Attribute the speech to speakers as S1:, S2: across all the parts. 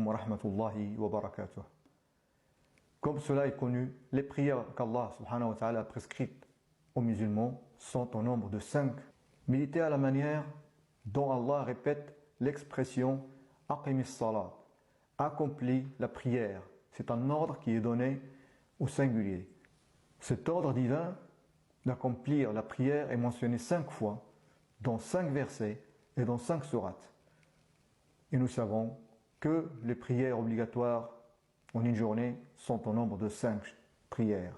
S1: alaikum wa rahmatullahi wa barakatuh. Comme cela est connu, les prières qu'Allah subhanahu wa ta'ala a prescrites aux musulmans sont au nombre de 5. Méditez à la manière dont Allah répète l'expression Aqimis salat, accomplis la prière. C'est un ordre qui est donné au singulier. Cet ordre divin d'accomplir la prière est mentionné 5 fois dans 5 versets et dans 5 sourates. Et nous savons que les prières obligatoires en une journée sont au nombre de 5 prières.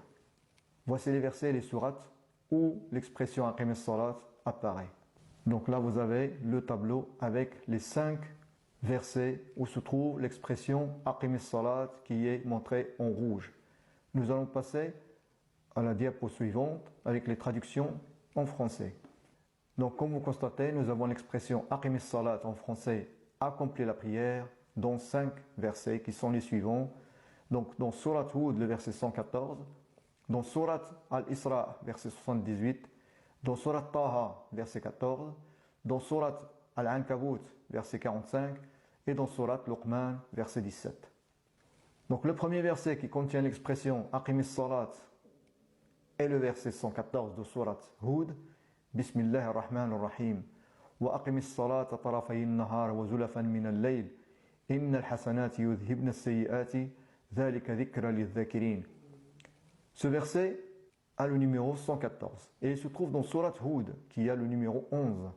S1: Voici les versets et les sourates où l'expression Aqimis salat apparaît. Donc là vous avez le tableau avec les 5 versets où se trouve l'expression Aqimis salat qui est montrée en rouge. Nous allons passer à la diapo suivante avec les traductions en français. Donc comme vous constatez, nous avons l'expression Aqimis salat en français, accomplir la prière, dans 5 versets qui sont les suivants. Donc dans Surat Hud, le verset 114, dans Surat Al-Isra, verset 78, dans Surat Taha, verset 14, dans Surat Al-Ankabut, verset 45, et dans Surat Luqman, verset 17. Donc le premier verset qui contient l'expression Aqimis salat est le verset 114 de Surat Hud. Bismillahir Rahmanir Rahim. Wa aqimis salata tarafayin nahar wa zulafan min al-layl. Innal hasanati yudhibna as-sayyiati. Dhalika dhikra lidh-dhakirin. Ce verset a le numéro 114 et il se trouve dans Surat Hud qui a le numéro 11.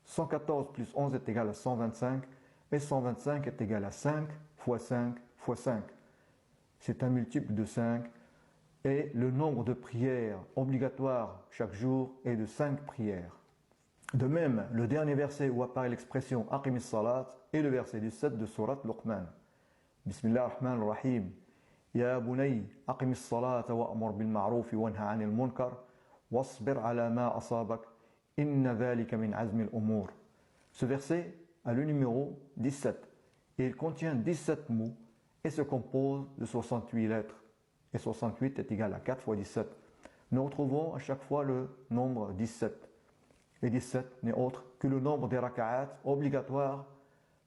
S1: 114 plus 11 est égal à 125 et 125 est égal à 5 fois 5 fois 5. C'est un multiple de 5 et le nombre de prières obligatoires chaque jour est de 5 prières. De même, le dernier verset où apparaît l'expression Aqimis salat est le verset 17 de Surat Luqman. Bismillah ar-Rahman ar-Rahim. Ya bunay, aqimis salata wa'mur bil ma'ruf wa nha 'anil munkar wasbir 'ala ma asabak inna dhalika min 'azmi al-umur. Ce verset a le numéro 17 et il contient 17 mots et se compose de 68 lettres. Et 68 est égal à 4 fois 17. Nous retrouvons à chaque fois le nombre 17. Et 17 n'est autre que le nombre des raka'at obligatoires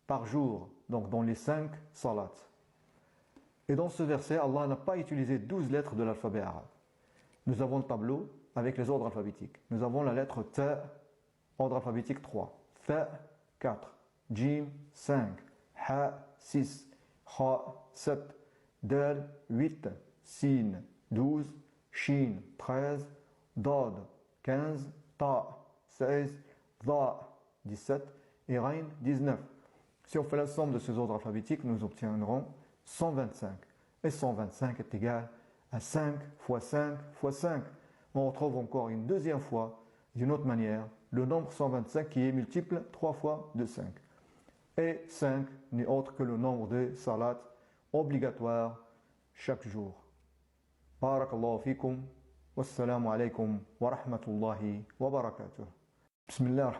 S1: par jour, donc dans les 5 salats. Et dans ce verset, Allah n'a pas utilisé 12 lettres de l'alphabet arabe. Nous avons le tableau avec les ordres alphabétiques. Nous avons la lettre Ta, ordre alphabétique 3, Tha 4, Jim 5, Ha 6, Kha 7, Dal 8, Sin 12, Shin 13, Dad 15, Ta 16, Dha 17 et Rain 19. Si on fait la somme de ces ordres alphabétiques, nous obtiendrons 125. Et 125 est égal à 5 fois 5 fois 5. On retrouve encore une deuxième fois, d'une autre manière, le nombre 125 qui est multiple 3 fois de 5. Et 5 n'est autre que le nombre de salats obligatoires chaque jour. Barakallahu fikum. Wassalamu alaikum wa rahmatullahi wa barakatuh. Bismillah.